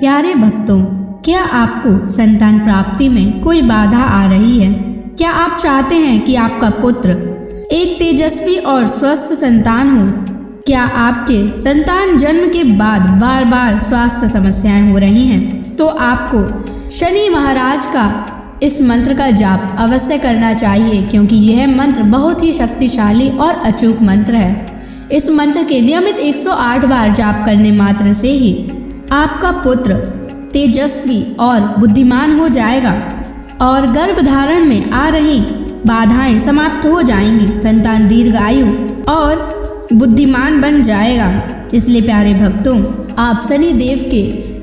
प्यारे भक्तों, क्या आपको संतान प्राप्ति में कोई बाधा आ रही है? क्या आप चाहते हैं कि आपका पुत्र एक तेजस्वी और स्वस्थ संतान हो? क्या आपके संतान जन्म के बाद बार बार स्वास्थ्य समस्याएं हो रही हैं? तो आपको शनि महाराज का इस मंत्र का जाप अवश्य करना चाहिए, क्योंकि यह मंत्र बहुत ही शक्तिशाली और अचूक मंत्र है। इस मंत्र के नियमित 108 बार जाप करने मात्र से ही आपका पुत्र तेजस्वी और बुद्धिमान हो जाएगा और गर्भधारण में आ रही बाधाएं समाप्त हो जाएंगी। संतान दीर्घायु और बुद्धिमान बन जाएगा। इसलिए प्यारे भक्तों, आप शनि देव के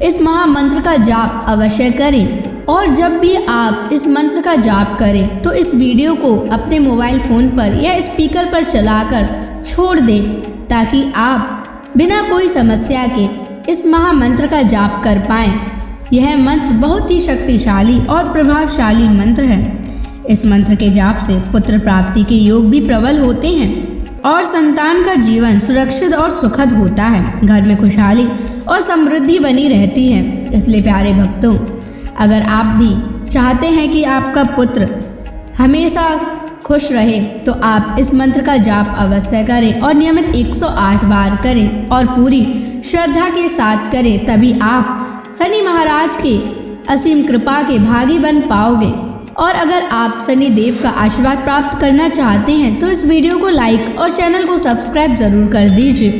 इस महामंत्र का जाप अवश्य करें। और जब भी आप इस मंत्र का जाप करें तो इस वीडियो को अपने मोबाइल फोन पर या स्पीकर पर चलाकर छोड़ दें, ताकि आप बिना कोई समस्या के इस महामंत्र का जाप कर पाएं। यह मंत्र बहुत ही शक्तिशाली और प्रभावशाली मंत्र है। इस मंत्र के जाप से पुत्र प्राप्ति के योग भी प्रबल होते हैं और संतान का जीवन सुरक्षित और सुखद होता है। घर में खुशहाली और समृद्धि बनी रहती है। इसलिए प्यारे भक्तों, अगर आप भी चाहते हैं कि आपका पुत्र हमेशा खुश रहे, तो आप इस मंत्र का जाप अवश्य करें और नियमित 108 बार करें और पूरी श्रद्धा के साथ करें। तभी आप शनि महाराज के असीम कृपा के भागी बन पाओगे। और अगर आप शनि देव का आशीर्वाद प्राप्त करना चाहते हैं तो इस वीडियो को लाइक और चैनल को सब्सक्राइब जरूर कर दीजिए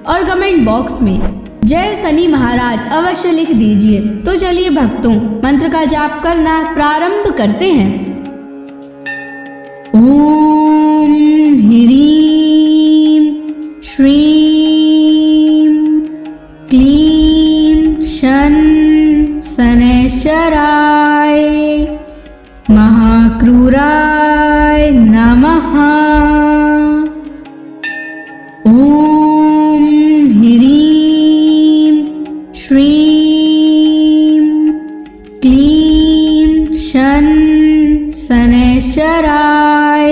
और कमेंट बॉक्स में जय शनि महाराज अवश्य लिख दीजिए। तो चलिए भक्तों, मंत्र का जाप करना प्रारंभ करते हैं। ओम ह्रीं श्रीं क्लीं शन शनैश्चराय महाक्रूराय नमः। ओम ह्रीं श्रीं क्लीं शन शनैश्चराय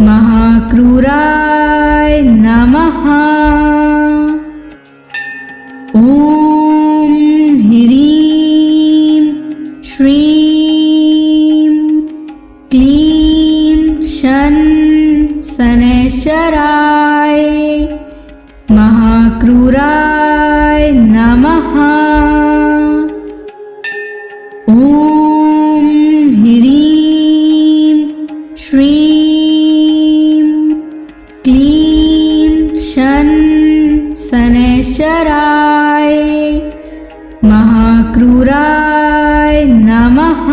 महाक्रूराय नमः। ओम ह्रीं श्रीं क्लीं शन शनैश्चराय महाक्रूराय नमः। ओम ह्रीं श्रीं क्लीं शन शनैश्चराय महाक्रूराय नमः।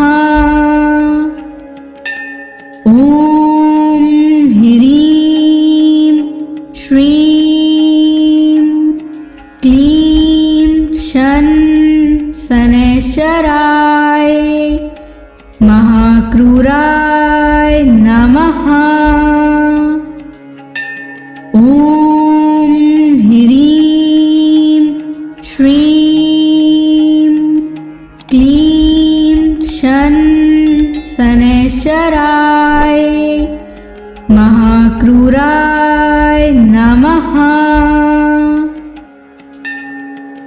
ओम ह्रीं श्रीं क्लीं शन शनैश्चराय महाक्रूराय नमः। ओम ह्रीं श्रीं क्लीं शन शनैश्चराय महाक्रूराय नमः।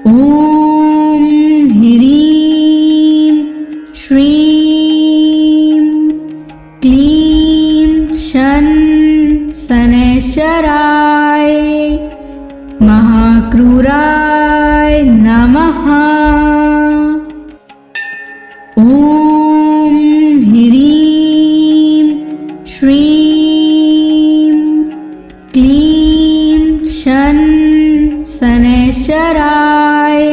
ओम ह्रीं श्रीं क्लीं शन शनैश्चराय महाक्रूराय नमः। ओम ह्रीं श्रीं क्लीं शन शनैश्चराय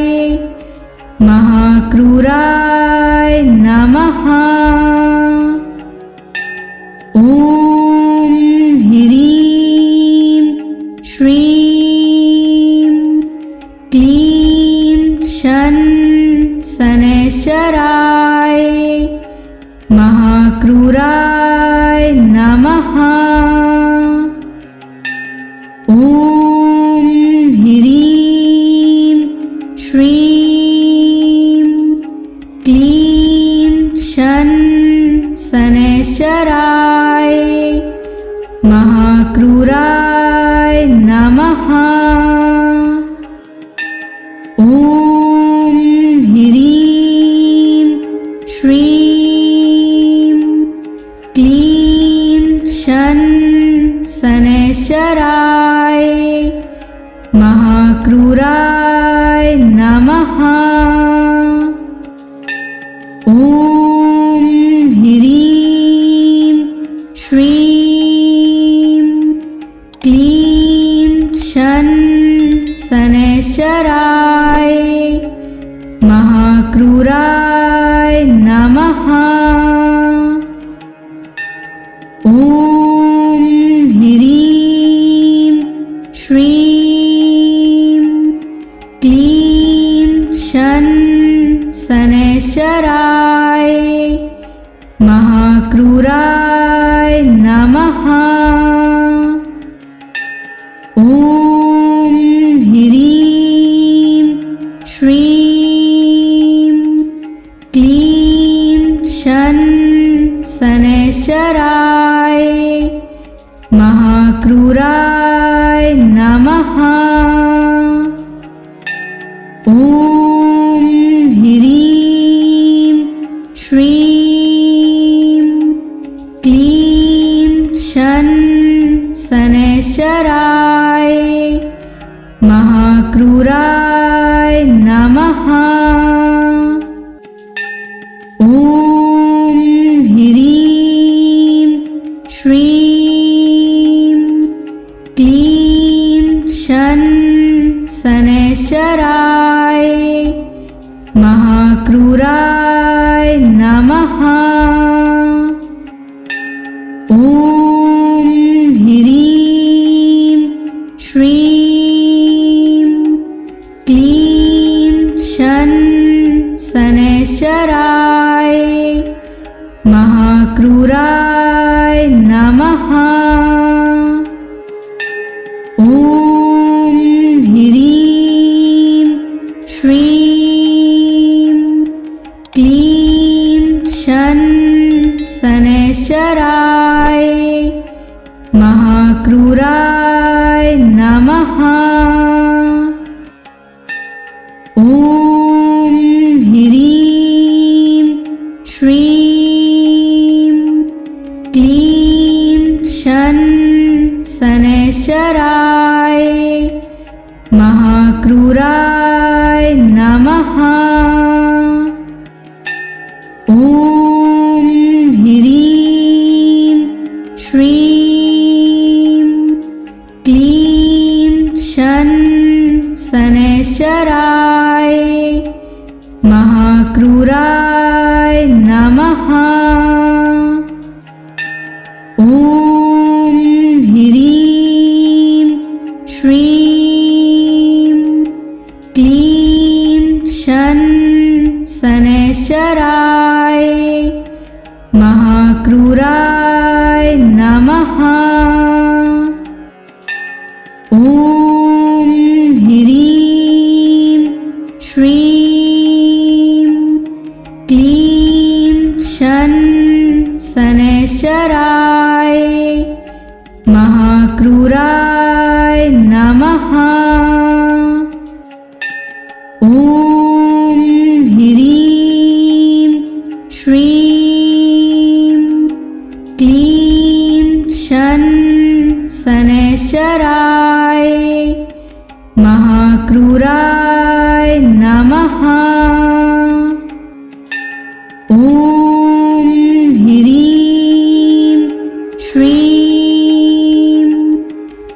महाक्रूराय नमः। ओम ह्रीं श्रीं क्लीं शन शनैश्चराय महाक्रूराय नमः। ओम ह्रीं श्रीं क्लीं शन शनैश्चराय महाक्रूराय नमः। ओम शनैश्चराय महाक्रूराय नमः। ॐ ह्रीं श्रीं क्लीं शनैश्चराय महाक्रूराय नमः। ॐ ह्रीं श्रीं क्लीं शनैश्चराय महाक्रूराय नमः। ॐ ह्रीं श्रीं क्लीं शनैश्चराय महाक्रूराय नमः। ॐ ह्रीं श्रीं क्लीं शनैश्चराय महाक्रूराय नमः। ॐ ह्रीं श्रीं क्लीं शनैश्चराय महाक्रूराय नमः। ॐ ह्रीं श्रीं क्लीं शनैश्चराय महाक्रूराय नमः। ॐ ह्रीं श्रीं क्लीं शनैश्चराय महाक्रूराय नमः। ॐ ह्रीं श्रीं क्लीं शनैश्चराय महाक्रूराय नमः। ॐ ह्रीं श्रीं क्लीं शनैश्चराय महाक्रूराय नमः। ॐ ह्रीं श्रीं क्लीं शनैश्चराय महाक्रूराय नमः। ॐ ह्रीं श्रीं क्लीं शनैश्चराय महाक्रूराय नमः। ॐ ह्रीं श्रीं क्लीं शनैश्चराय महाक्रूराय नमः। ॐ ह्रीं श्रीं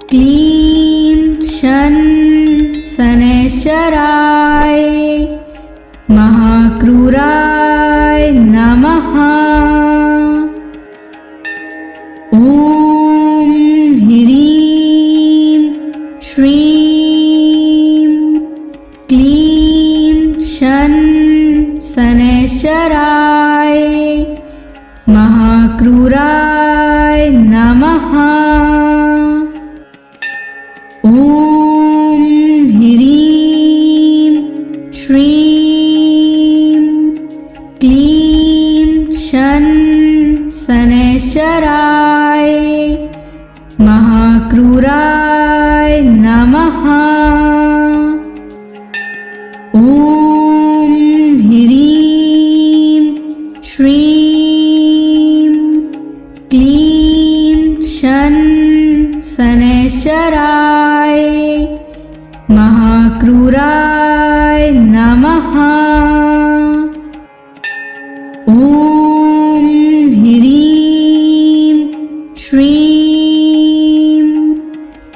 क्लीं शनैश्चराय महाक्रूराय नमः। ॐ ह्रीं श्रीं क्लीं शनैश्चराय महाक्रूराय नमः। ॐ ह्रीं श्रीं क्लीं शनैश्चराय महाक्रूराय नमः। ॐ ह्रीं श्रीं क्लीं शनैश्चराय महाक्रूराय नमः। ॐ ह्रीं श्रीं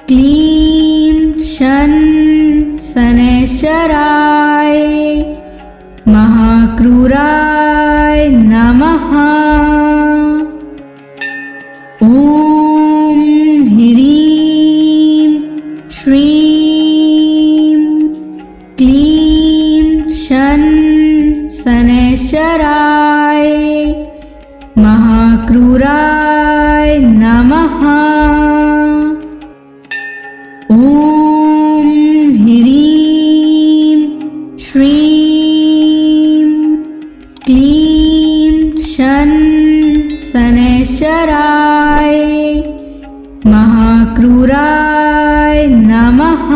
क्लीं शन शनैश्चराय महाक्रूराय नमः। ॐ ह्रीं श्रीं क्लीं शन शनैश्चराय महाक्रूराय नमः। ॐ ह्रीं श्रीं क्लीं शन शनैश्चराय महाक्रूराय नमः।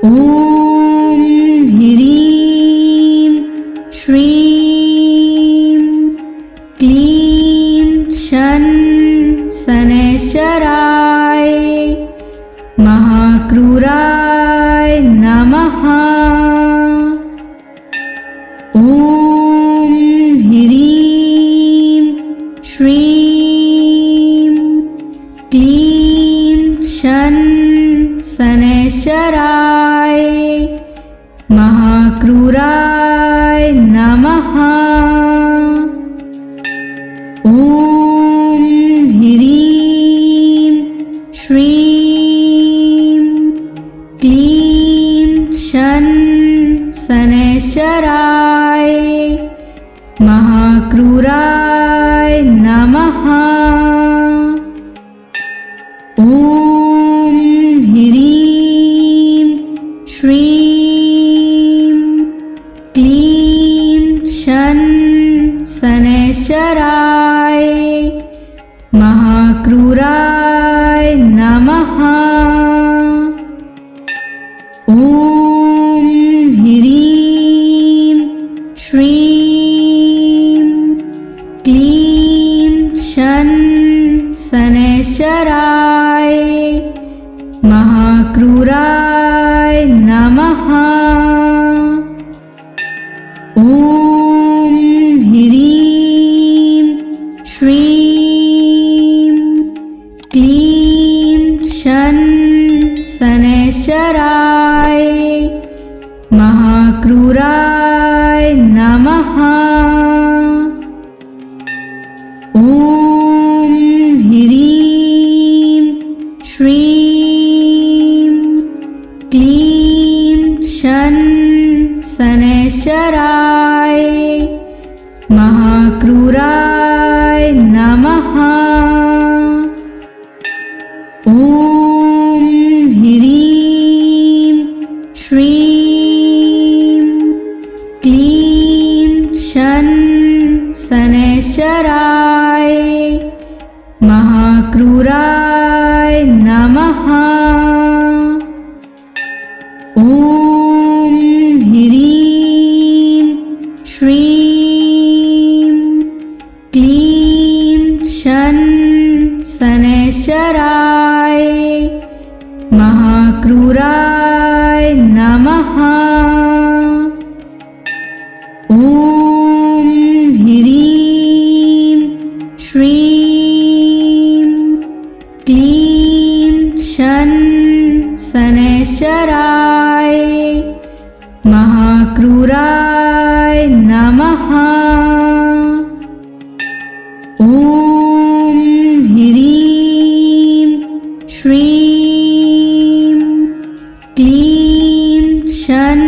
ॐ ह्रीं श्रीं क्लीं शन शनैश्चराय महाक्रूराय नमः। ॐ ह्रीं श्रीं क्लीं शन शनैश्चराय महाक्रूराय नमः। ॐ ह्रीं श्रीं क्लीं शन शनैश्चराय महाक्रूराय नमः। ॐ ह्रीं श्रीं क्लीं शन शनैश्चराय महाक्रूराय नमः। ॐ ह्रीं श्रीं क्लीं शन शनैश्चराय महाक्रूराय नमः। ॐ ह्रीं श्रीं क्लीं शन शनैश्चराय महाक्रूराय नमः। ॐ ह्रीं श्रीं क्लीं शन शनैश्चराय महाक्रूराय नमः। ॐ ह्रीं श्रीं क्लीं शन शनैश्चराय महाक्रूराय नमः। ॐ ह्रीं श्रीं क्लीं शन शनैश्चराय महाक्रूराय नमः। ॐ ह्रीं श्रीं क्लीं शन शनैश्चराय महाक्रूराय नमः। ॐ ह्रीं श्रीं क्लीं शन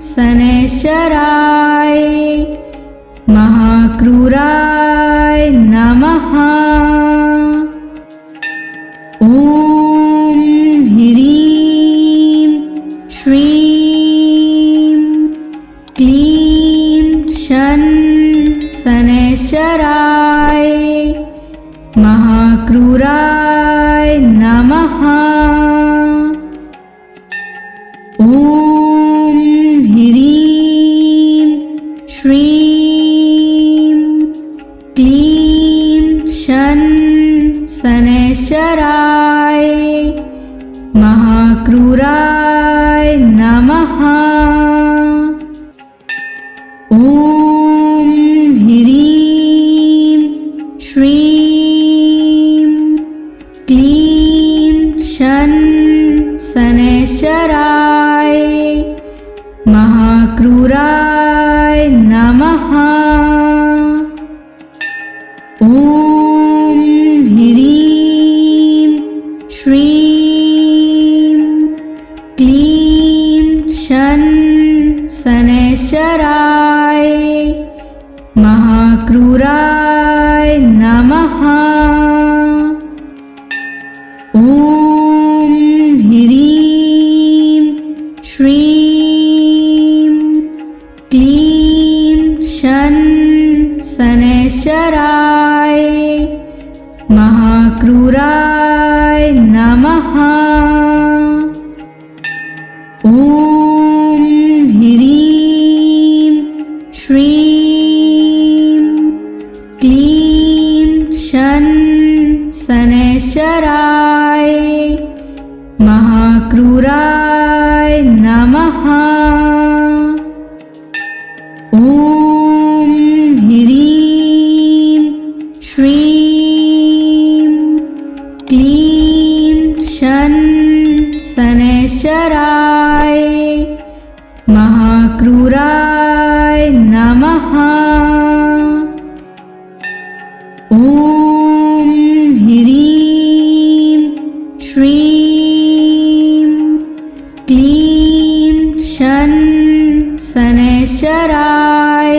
शनैश्चराय महाक्रूराय नमः। ॐ ह्रीं श्रीं क्लीं शन शनैश्चराय महाक्रूराय नमः। ॐ ह्रीं श्रीं क्लीं शन क्लीं शन शनैश्चराय महाक्रूराय नमः। ॐ ह्रीं श्रीं क्लीं शन शनैश्चराय महाक्रूराय नमः। ॐ ह्रीं श्रीं क्लीं शन शनैश्चराय महाक्रूराय नमः। ॐ ह्रीं श्रीं क्लीं शन शनैश्चराय महाक्रूराय नमः। ॐ ह्रीं श्रीं क्लीं शन शनैश्चराय महाक्रूराय नमः। ॐ ह्रीं श्रीं क्लीं शन शनैश्चराय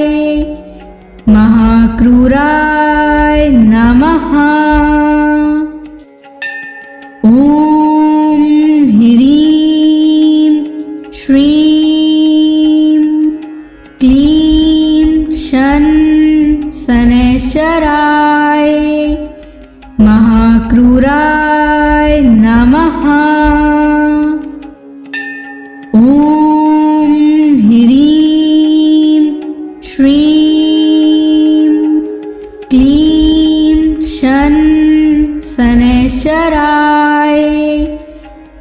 महाक्रूराय नमः। ॐ ह्रीं श्रीं क्लीं शन शनैश्चराय महाक्रूराय नमः। ॐ ह्रीं श्रीं क्लीं शन शनैश्चराय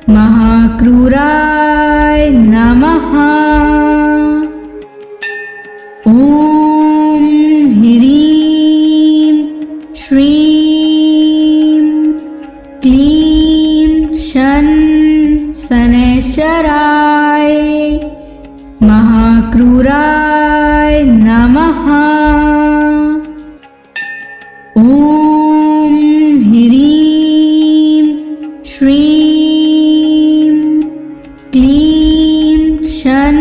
महाक्रूराय नमः। ॐ ह्रीं श्रीं क्लीं शन शनैश्चराय महाक्रूराय नमः। ॐ ह्रीं श्रीं क्लीं शन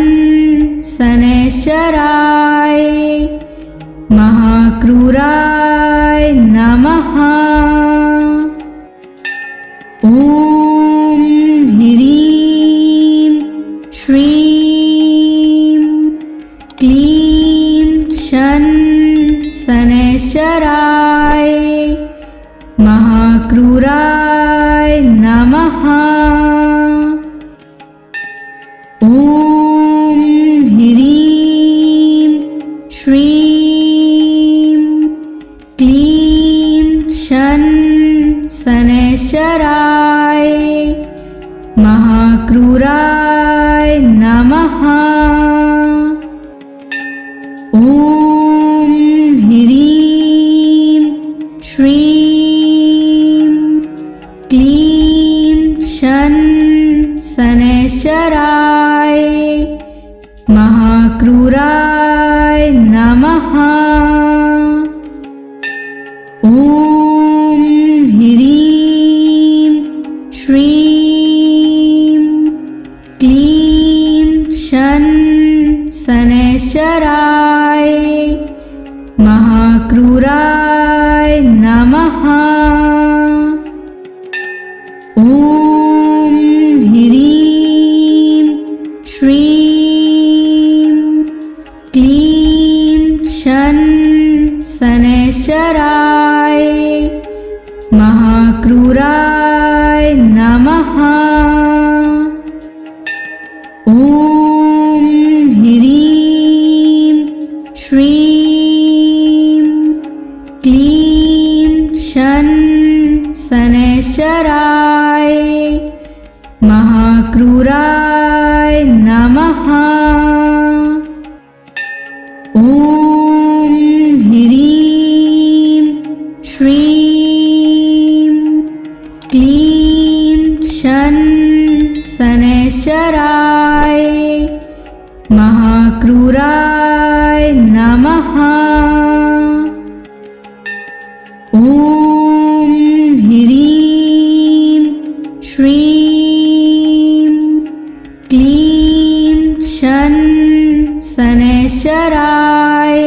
शनैश्चराय महाक्रूराय नमः। ॐ ह्रीं श्रीं क्लीं शन शनैश्चराय महाक्रूराय नमः। ॐ ह्रीं श्रीं क्लीं शन शनैश्चराय महाक्रूराय नमः। ॐ ह्रीं श्रीं क्लीं शन शनैश्चराय महाक्रूराय नमः। ॐ ह्रीं श्रीं क्लीं शन शनैश्चराय महाक्रूराय नमः। ॐ ह्रीं श्रीं क्लीं शन शनैश्चराय महाक्रूराय नमः। ॐ ह्रीं श्रीं क्लीं शन शनैश्चराय महाक्रूराय नमः। ॐ ह्रीं श्रीं क्लीं शन शनैश्चराय महाक्रूराय नमः। ॐ ह्रीं श्रीं क्लीं शन शनैश्चराय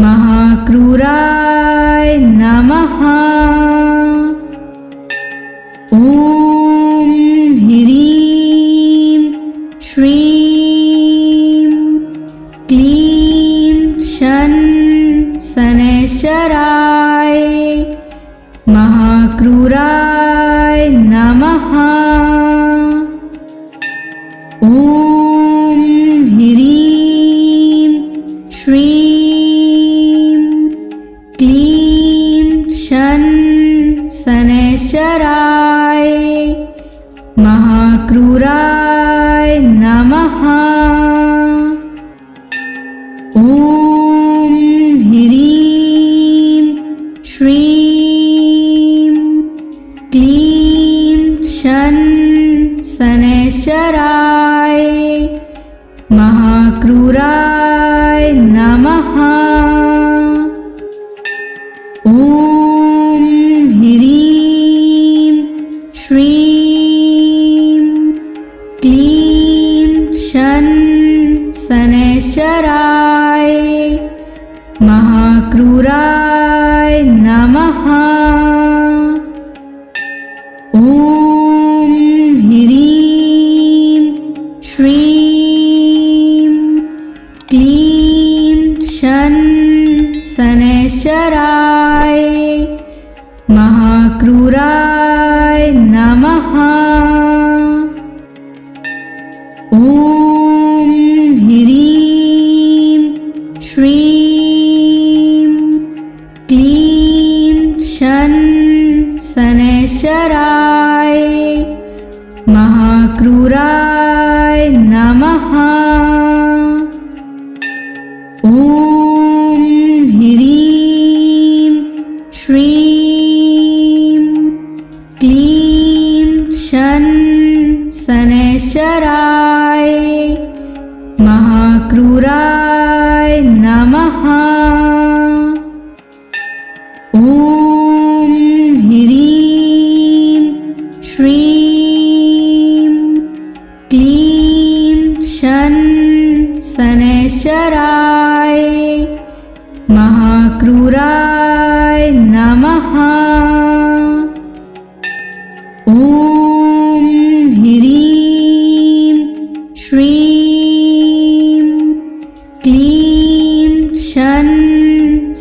महाक्रूराय नमः। ॐ ह्रीं श्रीं क्लीं शन शनैश्चराय महाक्रूराय नमः। ॐ ह्रीं श्रीं क्लीं शन शनैश्चराय महाक्रूराय नमः। ॐ ह्रीं श्रीं क्लीं शन शनैश्चराय महाक्रूराय नमः। ॐ ह्रीं श्रीं क्लीं शन शनैश्चराय महाक्रूराय नमः। ॐ ह्रीं श्रीं क्लीं शन शनैश्चराय महाक्रूराय नमः। ॐ ह्रीं श्रीं क्लीं शन शनैश्चराय महाक्रूराय नमः। ॐ ह्रीं श्रीं क्लीं शन शनैश्चराय महाक्रूराय नमः। ॐ ह्रीं श्रीं क्लीं शन शनैश्चराय महाक्रूराय नमः। ॐ ह्रीं श्रीं क्लीं शन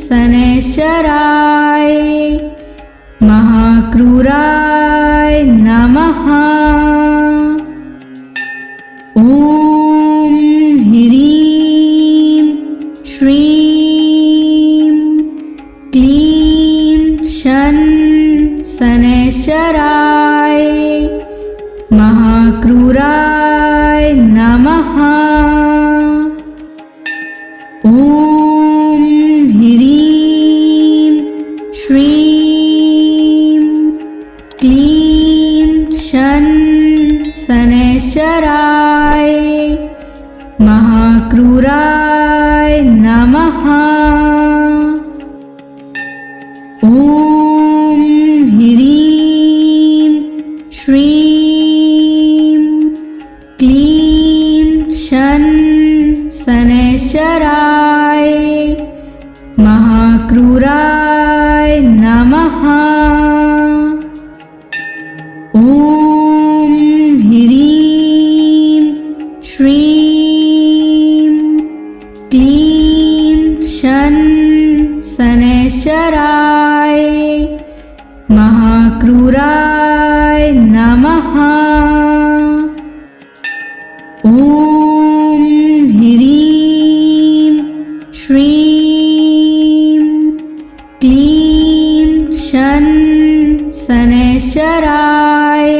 शनैश्चराय महाक्रूराय नमः। ॐ ह्रीं श्रीं क्लीं शन शनैश्चराय महाक्रूराय नमः। ॐ ह्रीं श्रीं क्लीं शन शनैश्चराय महाक्रूराय नमः। ॐ ह्रीं श्रीं क्लीं शन शनैश्चराय महाक्रूराय नमः। ॐ ह्रीं श्रीं क्लीं शन शनैश्चराय महाक्रूराय नमः। ॐ ह्रीं श्रीं क्लीं शन शनैश्चराय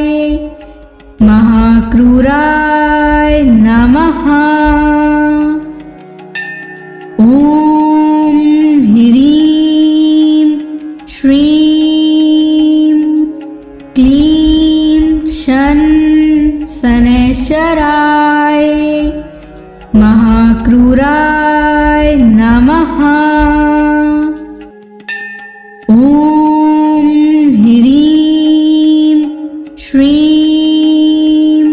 महाक्रूराय नमः। ॐ ह्रीं श्रीं क्लीं शन शनैश्चराय महाक्रूराय नमः। ॐ ह्रीं श्रीं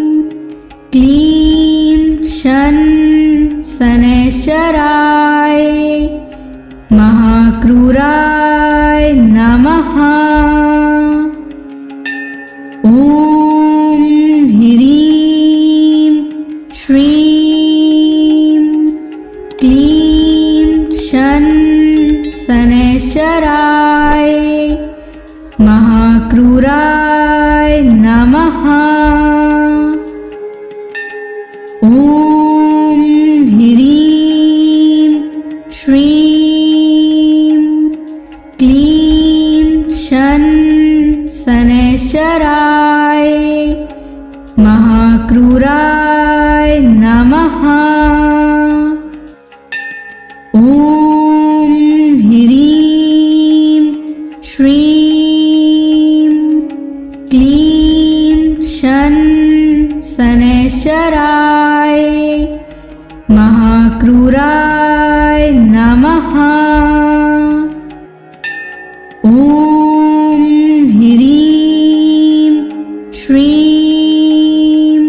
क्लीं शन शनैश्चराय महाक्रूराय नमः। ॐ ह्रीं श्रीं क्लीं शन शनैश्चराय महाक्रूराय नमः। ॐ ह्रीं श्रीं क्लीं शन शनैश्चराय महाक्रूराय नमः। ॐ ह्रीं श्रीं क्लीं शन शनैश्चराय महाक्रूराय नमः। ॐ ह्रीं श्रीं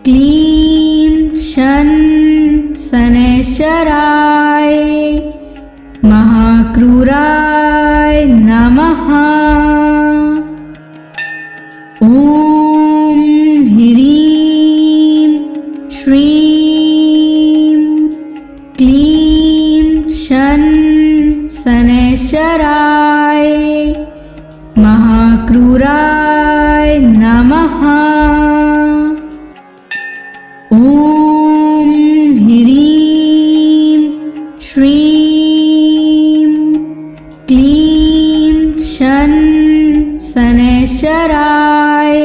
क्लीं शन शनैश्चराय महाक्रूराय नमः। ॐ ह्रीं श्रीं क्लीं शन शनैश्चराय महाक्रूराय नमः। ॐ ह्रीं श्रीं क्लीं शन शनैश्चराय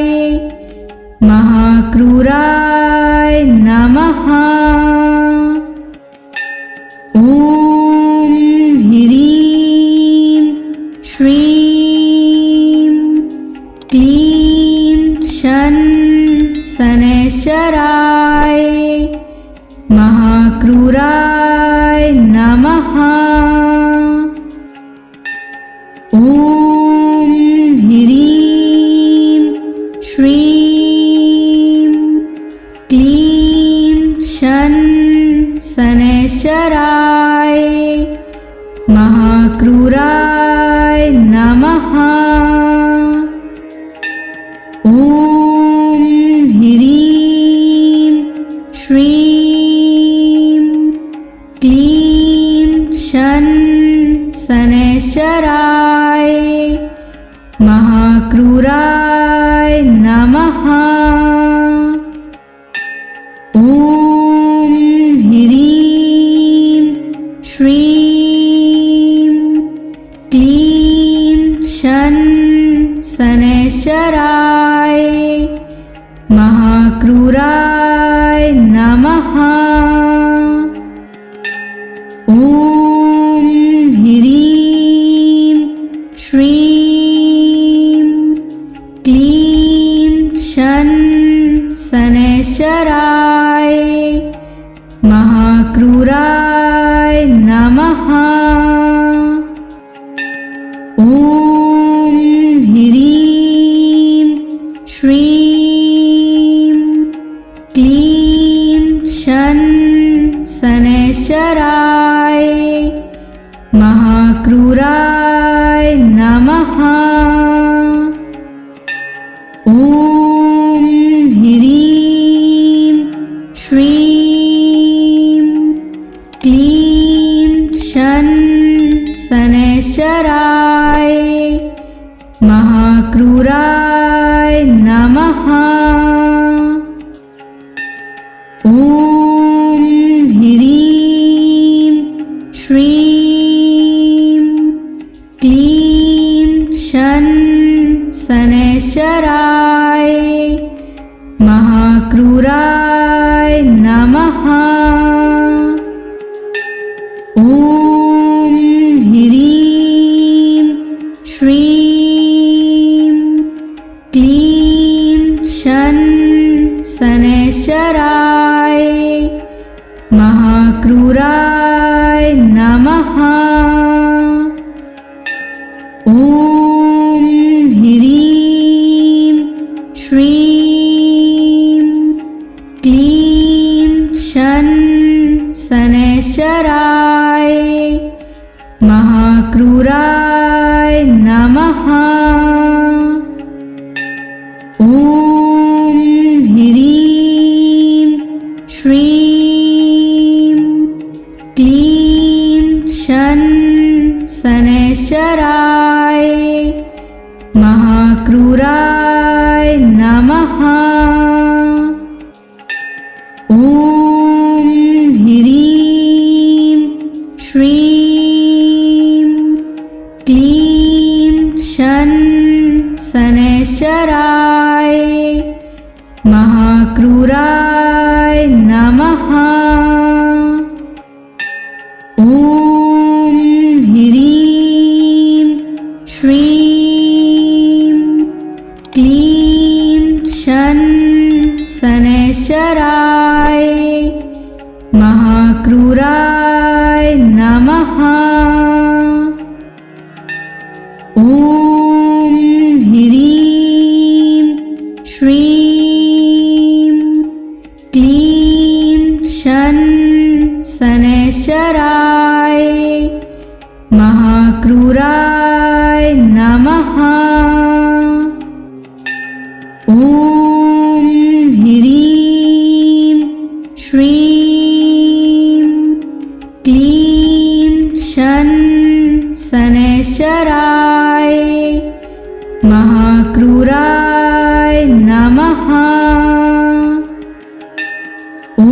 महाक्रूराय नमः। ॐ ह्रीं श्रीं क्लीं शन शनैश्चराय महाक्रूराय नमः। ॐ ह्रीं श्रीं क्लीं शन शनैश्चराय महाक्रूराय नमः। ॐ ह्रीं श्रीं क्लीं शन शनैश्चराय महाक्रूराय नमः। ॐ ह्रीं श्रीं क्लीं शन शनैश्चराय महाक्रूराय नमः। ॐ ह्रीं श्रीं क्लीं शन शनैश्चराय महाक्रूराय नमः। ॐ ह्रीं श्रीं क्लीं शन शनैश्चराय महाक्रूराय नमः। ॐ ह्रीं श्रीं क्लीं शन शनैश्चराय महाक्रूराय नमः। ॐ ह्रीं श्रीं क्लीं शन शनैश्चराय महाक्रूराय नमः। ॐ ह्रीं श्रीं शन शनैश्चराय महाक्रूराय नमः। ॐ ह्रीं श्रीं क्लीं शन शनैश्चराय महाक्रूराय नमः। ॐ ह्रीं श्रीं क्लीं शन शनैश्चराय महाक्रूराय नमः। ॐ ह्रीं श्रीं क्लीं शन शनैश्चराय महाक्रूराय नमः। ॐ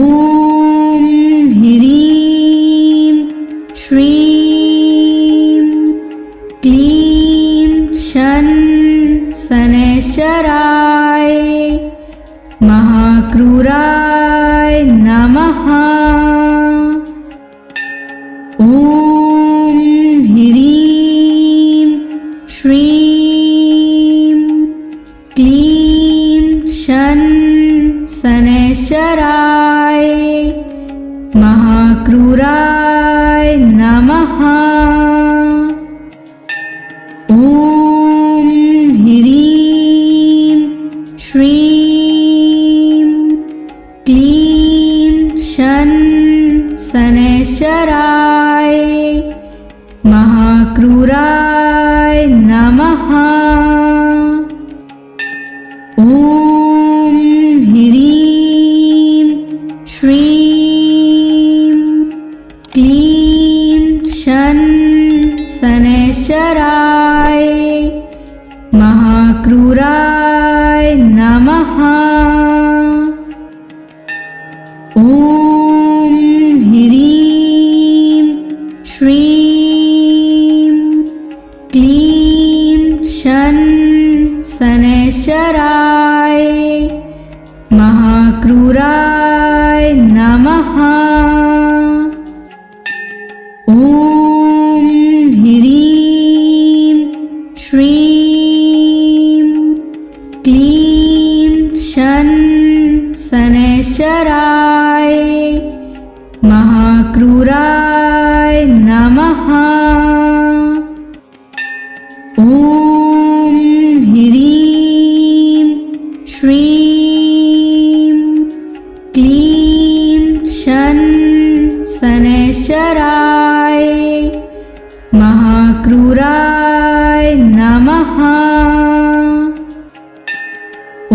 ह्रीं श्रीं क्लीं शन शनैश्चराय महाक्रूराय नमः। ॐ ह्रीं श्रीं क्लीं शन शनैश्चराय महाक्रूराय नमः। ॐ ह्रीं श्रीं क्लीं शन शनैश्चराय महाक्रूराय नमः। ॐ ह्रीं श्रीं क्लीं शन शनैश्चराय महाक्रूराय नमः। ॐ ह्रीं श्रीं क्लीं शन शनैश्चराय महाक्रूराय नमः। ॐ ह्रीं श्रीं क्लीं शन शनैश्चराय महाक्रूराय नमः। ॐ ह्रीं श्रीं क्लीं शन शनैश्चराय महाक्रूराय नमः। ॐ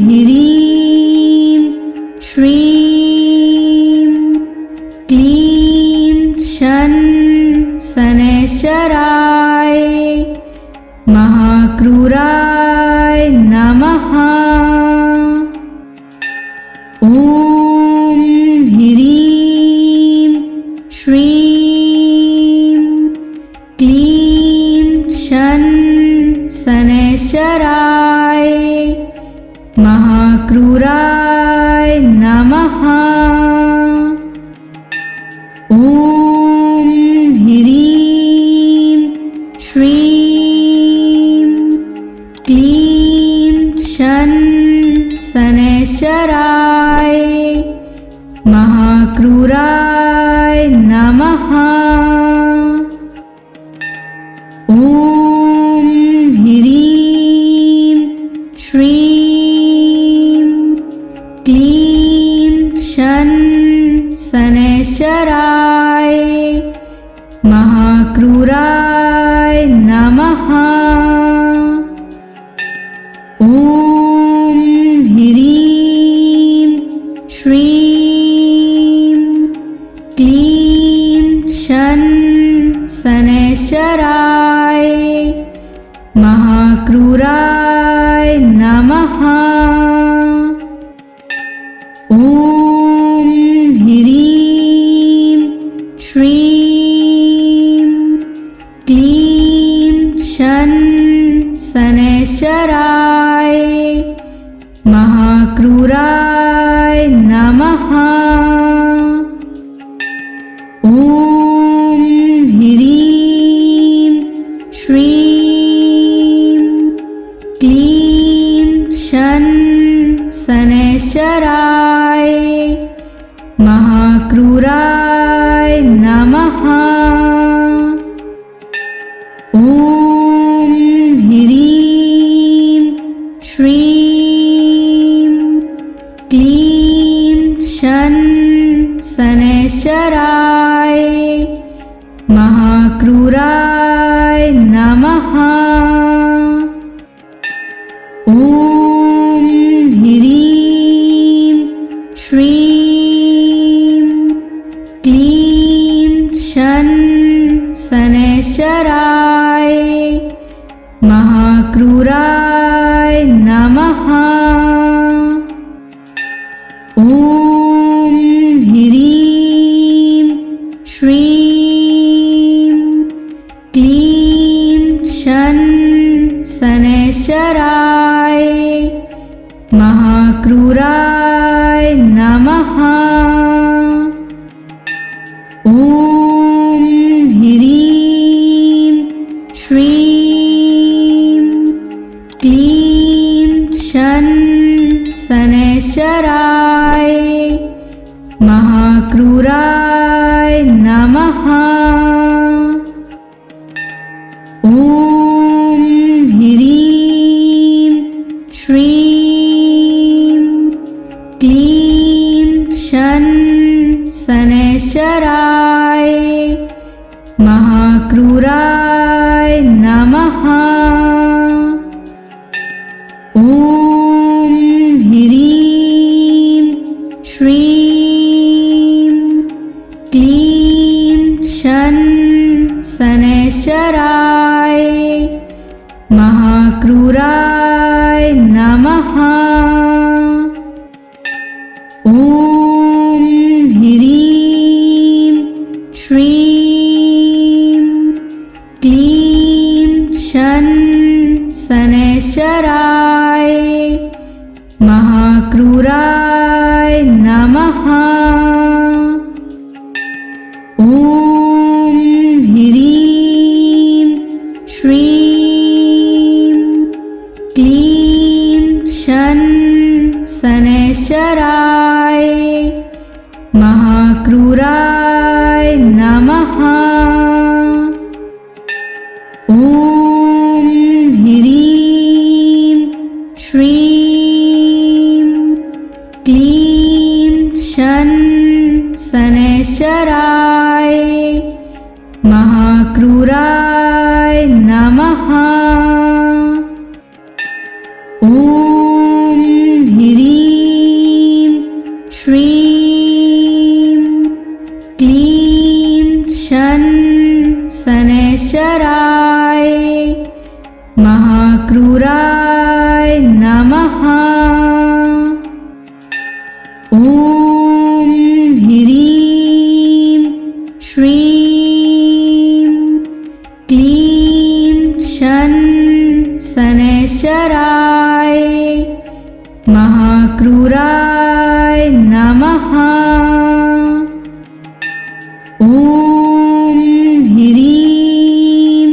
ह्रीं श्रीं क्लीं शन शनैश्चराय महाक्रूराय नमः। ॐ ह्रीं श्रीं क्लीं शन शनैश्चराय महाक्रूराय नमः। ॐ ह्रीं श्रीं क्लीं शन शनैश्चराय महाक्रूराय नमः। ॐ ह्रीं श्रीं क्लीं शन शनैश्चराय महाक्रूराय नमः। ॐ ह्रीं श्रीं क्लीं शन शनैश्चराय महाक्रूराय नमः। ॐ ह्रीं श्रीं क्लीं शन शनैश्चराय महाक्रूराय नमः। ॐ ह्रीं श्रीं क्लीं शन शनैश्चराय महाक्रूराय नमः। ॐ ह्रीं श्रीं क्लीं शन शनैश्चराय महाक्रूराय नमः। ॐ ह्रीं श्रीं क्लीं शन शनैश्चराय महाक्रूराय नमः। ॐ ह्रीं श्रीं क्लीं शन शनैश्चराय महाक्रूराय नमः। ॐ ह्रीं श्रीं क्लीं शन शनैश्चराय महाक्रूराय नमः। ॐ ह्रीं श्रीं क्लीं शन शनैश्चराय महाक्रूराय नमः। ॐ ह्रीं श्रीं क्लीं शन शनैश्चराय महाक्रूराय नमः। ॐ ह्रीं श्रीं क्लीं शन शनैश्चराय महाक्रूराय नमः। ॐ ह्रीं श्रीं क्लीं शन शनैश्चराय महाक्रूराय नमः। ॐ ह्रीं श्रीं क्लीं शन शनैश्चराय महाक्रूराय नमः। ॐ ह्रीं श्रीं क्लीं शन शनैश्चराय महाक्रूराय नमः। ॐ ह्रीं श्रीं क्लीं शन शनैश्चराय महाक्रूराय नमः। ॐ ह्रीं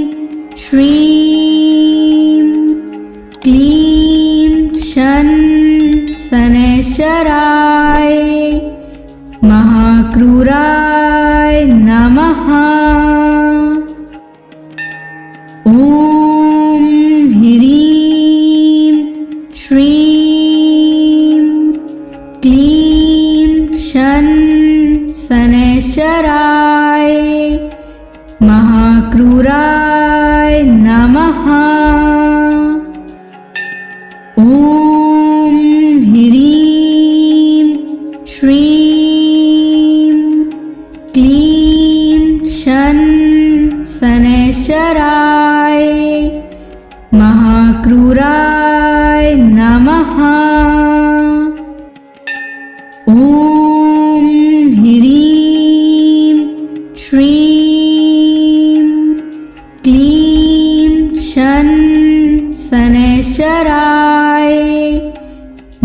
श्रीं क्लीं शन शनैश्चराय महाक्रूराय नमः। ॐ ह्रीं श्रीं क्लीं शन शनैश्चराय महाक्रूराय नमः। ॐ ह्रीं श्रीं क्लीं शन शनैश्चराय महाक्रूराय नमः। ॐ ह्रीं श्रीं क्लीं शन शनैश्चराय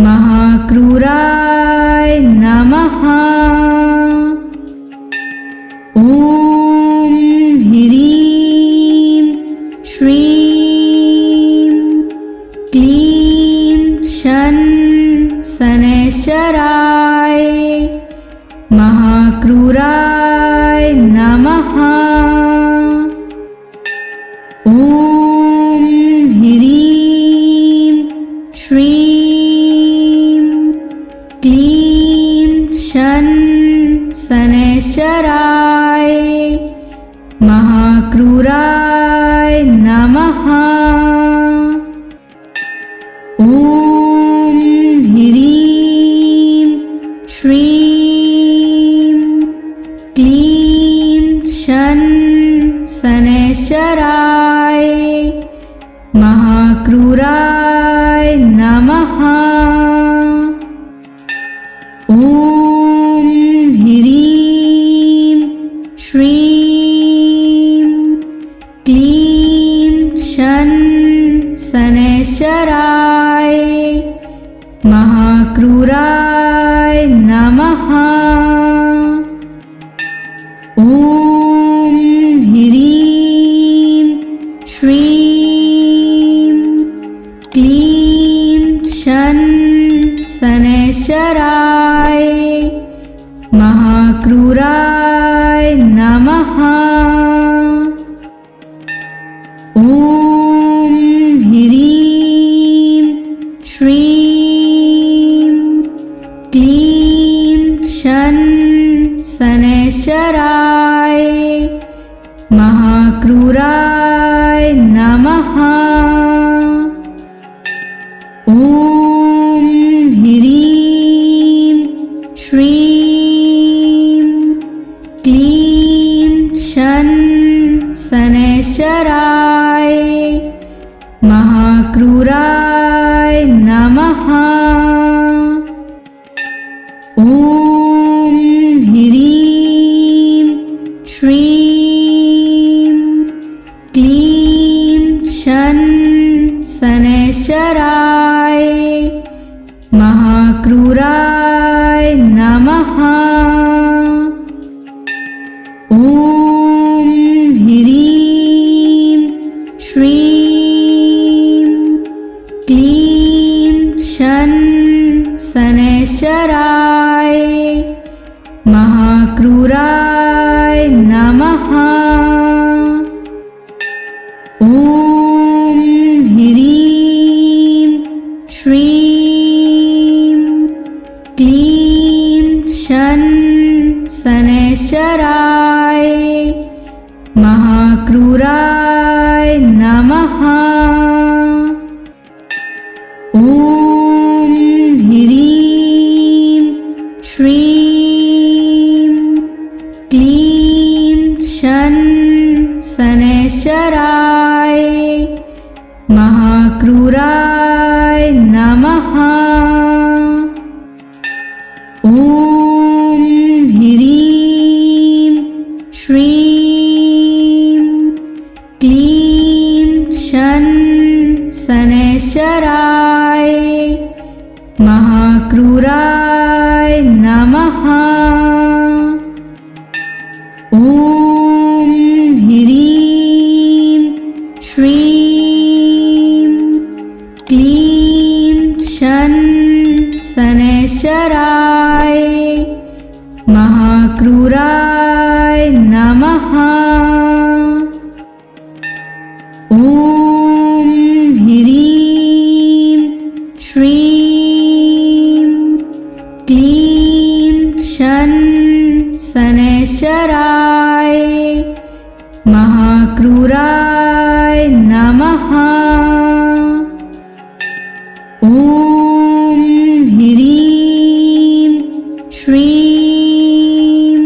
महाक्रूराय नमः। ॐ ह्रीं श्रीं क्लीं शन शनैश्चराय महाक्रूराय नमः। ॐ ह्रीं श्रीं क्लीं शन शनैश्चराय महाक्रूराय नमः। ॐ ह्रीं श्रीं क्लीं शन शनैश्चराय महाक्रूराय नमः। ॐ ह्रीं श्रीं क्लीं शन शनैश्चराय महाक्रूराय नमः। ॐ ह्रीं श्रीं क्लीं शन शनैश्चराय महाक्रूराय नमः। ॐ ह्रीं श्रीं क्लीं शन शनैश्चराय महाक्रूराय नमः। ॐ ह्रीं श्रीं क्लीं शन शनैश्चराय महाक्रूराय नमः। ॐ ह्रीं श्रीं क्लीं शन शनैश्चराय महाक्रूराय नमः। ॐ ह्रीं श्रीं क्लीं शन शनैश्चराय महाक्रूराय नमः। ॐ ह्रीं श्रीं क्लीं शन शनैश्चराय महाक्रूराय नमः। ॐ ह्रीं श्रीं क्लीं शन शनैश्चराय महाक्रूराय नमः। ॐ ह्रीं श्रीं क्लीं शन शनैश्चराय महाक्रूराय नमः। ॐ ह्रीं श्रीं क्लीं शन शनैश्चराय महाक्रूराय नमः। ॐ ह्रीं श्रीं क्लीं शन शनैश्चराय महाक्रूराय नमः। ॐ ह्रीं श्रीं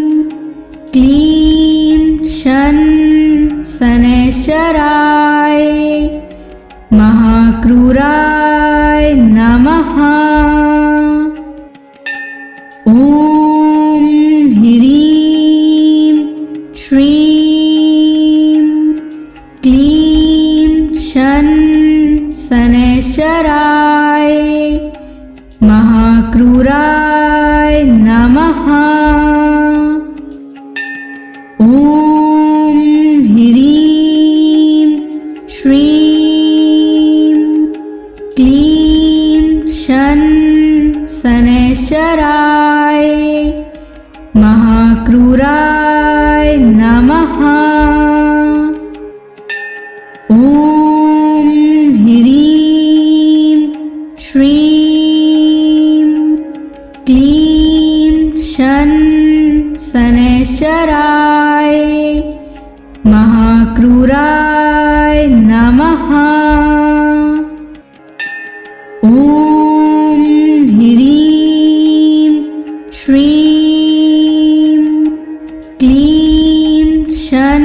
क्लीं शन शनैश्चराय महाक्रूराय नमः। ॐ ह्रीं श्रीं क्लीं शन शन शनैश्चराय महाक्रूराय नमः। ॐ ह्रीं श्रीं क्लीं शन शनैश्चराय महाक्रूराय नमः। ॐ ह्रीं श्रीं क्लीं शन शनैश्चराय महाक्रूराय नमः। ॐ ह्रीं श्रीं क्लीं शन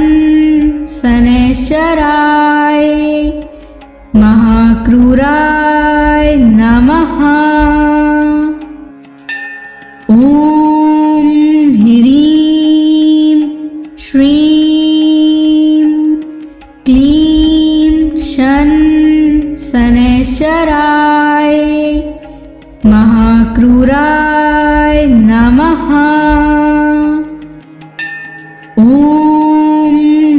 शनैश्चराय महाक्रूराय नमः। ॐ ह्रीं श्रीं क्लीं शन शनैश्चराय महाक्रूराय नमः। ॐ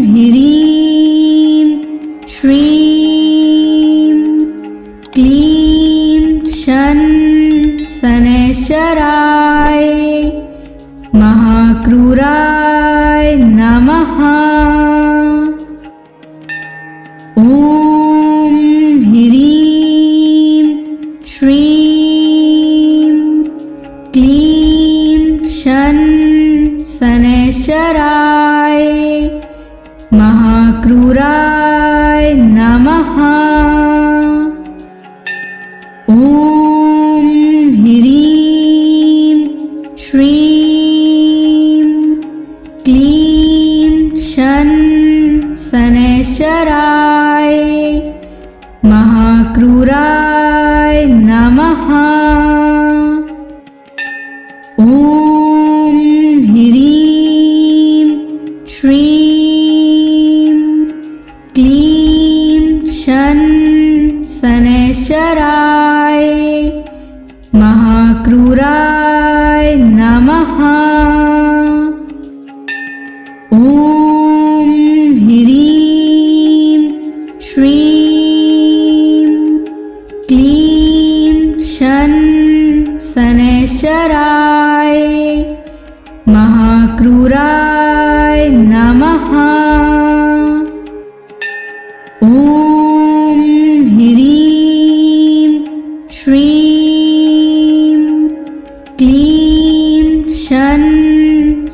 ह्रीं श्रीं क्लीं शन शनैश्चराय महाक्रूराय नमः। ॐ ह्रीं श्रीं क्लीं शन शनैश्चराय महाक्रूराय नमः। ॐ ह्रीं श्रीं क्लीं शन शनैश्चराय महाक्रूराय नमः। ॐ ह्रीं श्रीं क्लीं शन शनैश्चराय महाक्रूराय नमः। ॐ ह्रीं श्रीं क्लीं शन शनैश्चराय महाक्रूराय नमः। ॐ ह्रीं श्रीं क्लीं शन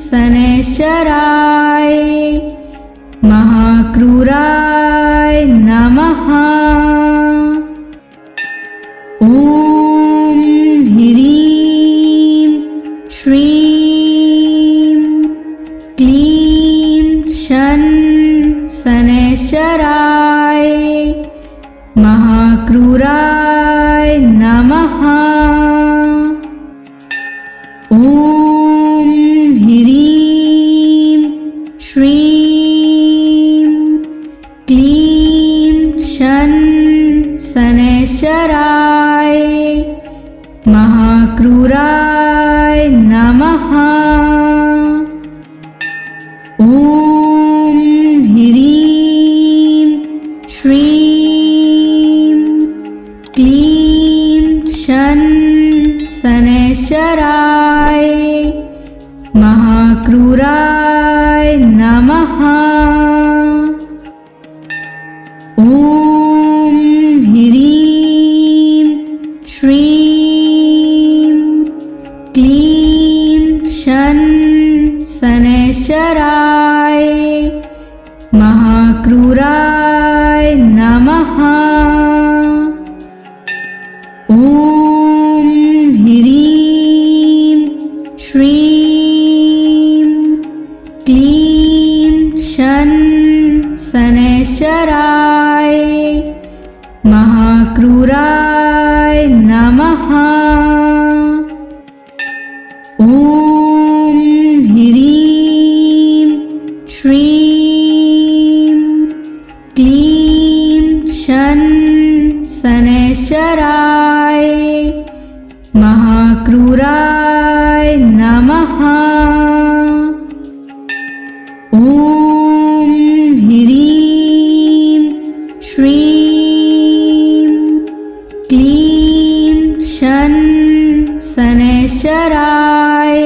शनैश्चराय महाक्रूराय नमः। ॐ ह्रीं श्रीं क्लीं शन शनैश्चराय महाक्रूराय नमः। ॐ ह्रीं श्रीं क्लीं शन शनैश्चराय महाक्रूराय नमः। ॐ ह्रीं श्रीं क्लीं शन शनैश्चराय महाक्रूराय नमः। ॐ ह्रीं श्रीं क्लीं शन शनैश्चराय महाक्रूराय नमः। ॐ ह्रीं श्रीं क्लीं शन शनैश्चराय महाक्रूराय नमः। ॐ ह्रीं श्रीं क्लीं शन शन शनैश्चराय महाक्रूराय नमः। ॐ ह्रीं श्रीं क्लीं शन शनैश्चराय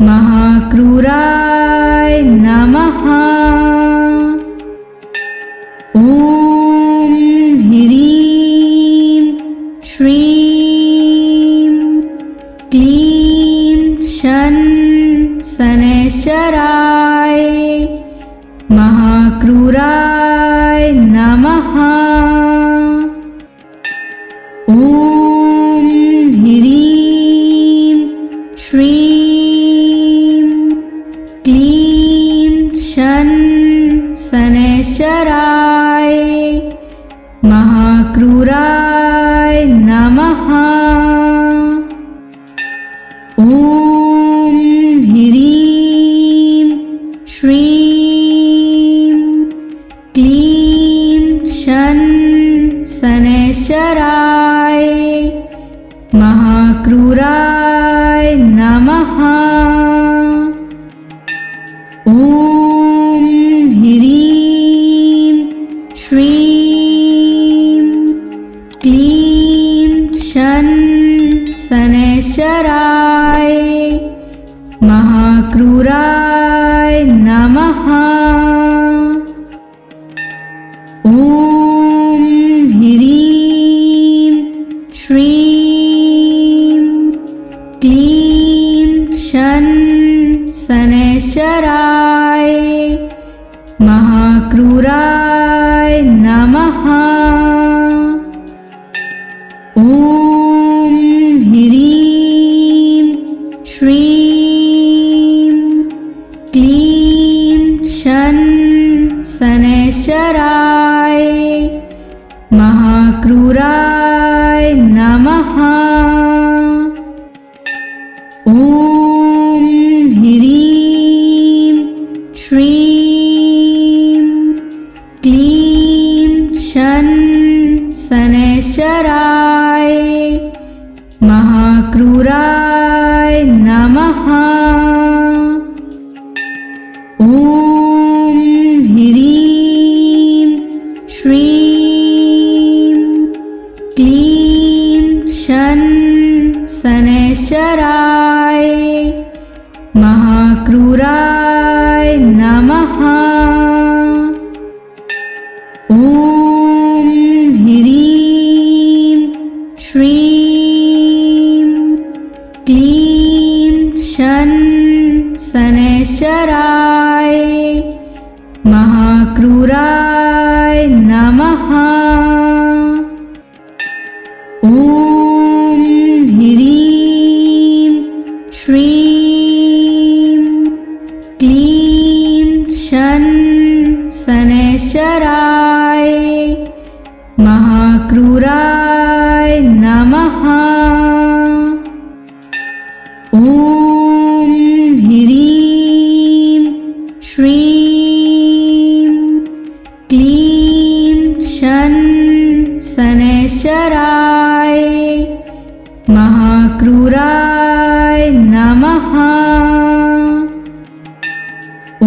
महाक्रूराय नमः। ॐ ह्रीं श्रीं क्लीं शन शनैश्चराय महाक्रूराय नमः। ॐ ह्रीं श्रीं क्लीं शन शनैश्चराय महाक्रूराय नमः। ॐ ह्रीं श्रीं क्लीं शन शनैश्चराय महाक्रूराय नमः। ॐ ह्रीं श्रीं क्लीं शन शनैश्चराय महाक्रूराय नमः। ॐ ह्रीं श्रीं क्लीं शन शनैश्चराय महाक्रूराय नमः। ॐ ह्रीं श्रीं क्लीं शन शनैश्चराय महाक्रूराय नमः। ॐ ह्रीं श्रीं क्लीं शन शनैश्चराय महाक्रूराय नमः। ॐ ह्रीं श्रीं क्लीं शन शनैश्चराय महाक्रूराय नमः। ॐ ह्रीं श्रीं क्लीं शन शनैश्चराय महाक्रूराय नमः। ॐ ह्रीं श्रीं क्लीं शन शनैश्चराय महाक्रूराय नमः। ॐ ह्रीं श्रीं क्लीं शन शनैश्चराय महाक्रूराय नमः। ॐ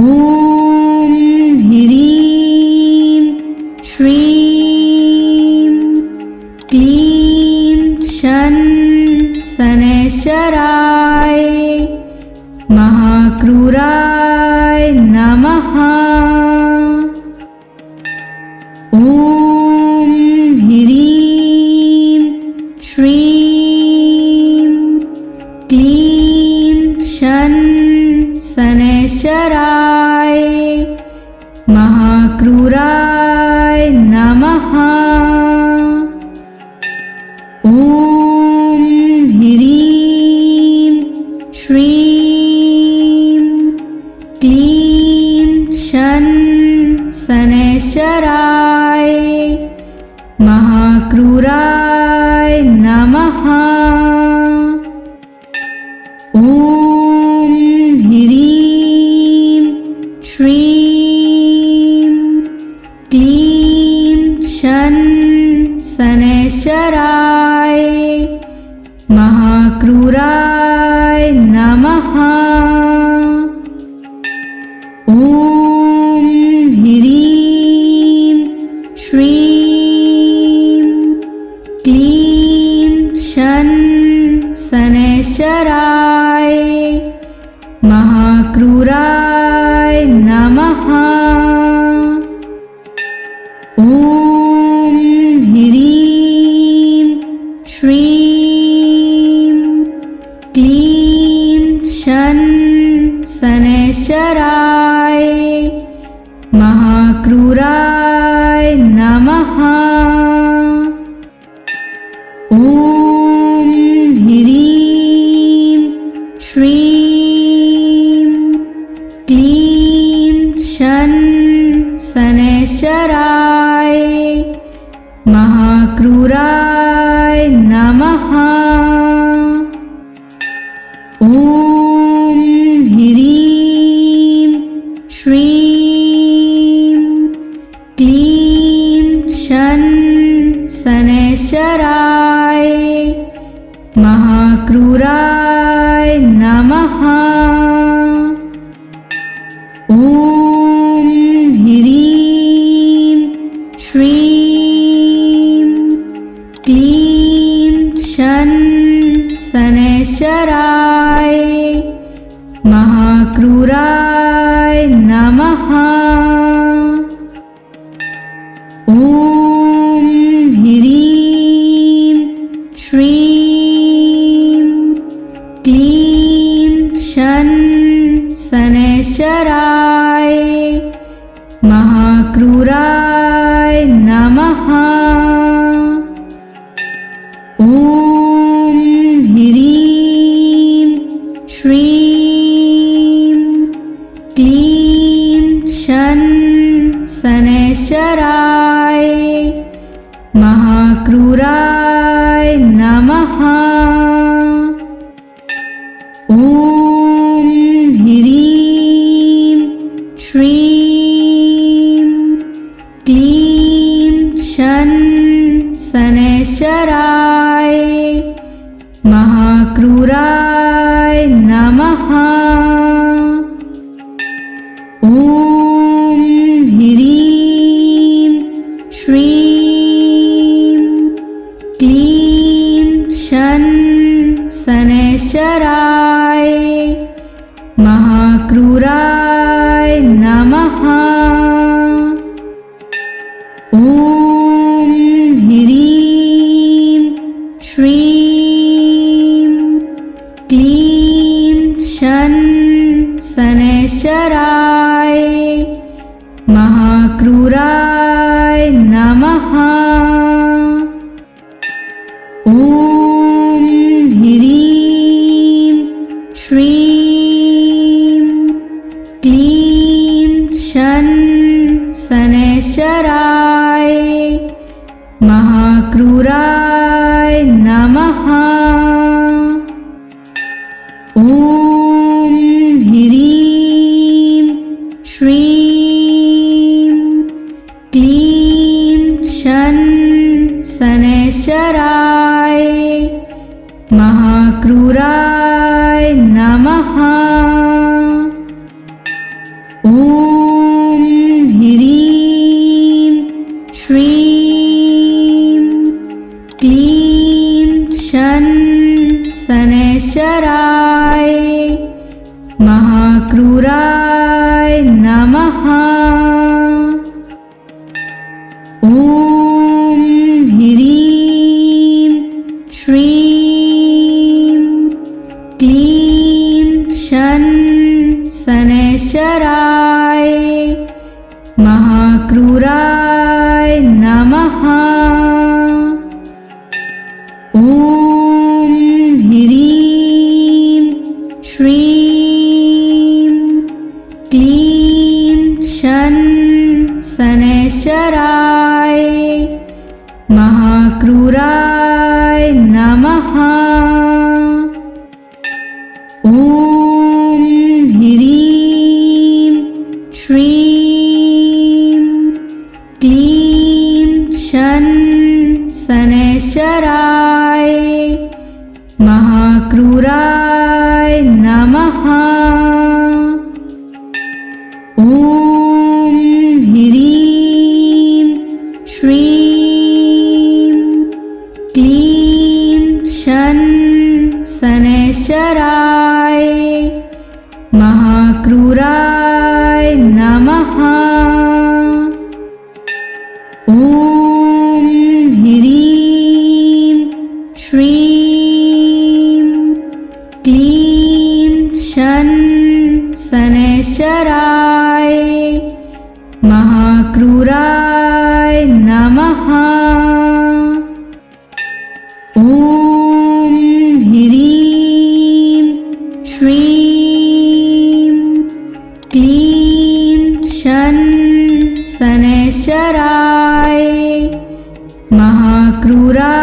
ह्रीं श्रीं क्लीं शन शनैश्चराय महाक्रूराय नमः। ॐ ह्रीं श्रीं क्लीं शन शनैश्चराय महाक्रूराय नमः। ॐ ह्रीं श्रीं क्लीं शन शनैश्चराय महाक्रूराय नमः। ॐ ह्रीं श्रीं क्लीं शन शनैश्चराय महाक्रूराय नमः। ॐ ह्रीं श्रीं क्लीं शनैश्चराय महाक्रूराय नमः। ॐ ह्रीं श्रीं क्लीं शनैश्चराय महाक्रूराय नमः। ॐ ह्रीं श्रीं क्लीं शनैश्चराय महाक्रूराय नमः। ॐ ह्रीं श्रीं क्लीं शनैश्चराय महाक्रूराय नमः। ॐ ह्रीं श्रीं क्लीं शनैश्चराय महाक्रूराय नमः। ॐ ह्रीं श्रीं क्लीं शनैश्चराय महाक्रूराय नमः। ॐ ह्रीं श्रीं क्लीं शनैश्चराय महाक्रूराय नमः। ॐ ह्रीं श्रीं क्लीं शनैश्चराय महाक्रूराय नमः। ॐ ह्रीं श्रीं क्लीं शनैश्चराय महाक्रूराय नमः। ॐ ह्रीं श्रीं क्लीं शनैश्चराय महाक्रूराय नमः। ॐ ह्रीं श्रीं क्लीं शनैश्चराय महाक्रूराय नमः। ॐ ह्रीं श्रीं क्लीं शनैश्चराय महाक्रूराय नमः। ॐ ह्रीं श्रीं क्लीं शनैश्चराय महाक्रूराय नमः। ॐ ह्रीं श्रीं क्लीं शनैश्चराय महाक्रूराय नमः। ॐ ह्रीं शनैश्चराय महाक्रूराय नमः। ॐ ह्रीं श्रीं क्लीं शन शनैश्चराय महाक्रूराय नमः। ॐ ह्रीं श्रीं क्लीं शन शनैश्चराय महाक्रूराय नमः। ॐ ह्रीं श्रीं क्लीं शन शनैश्चराय महाक्रूराय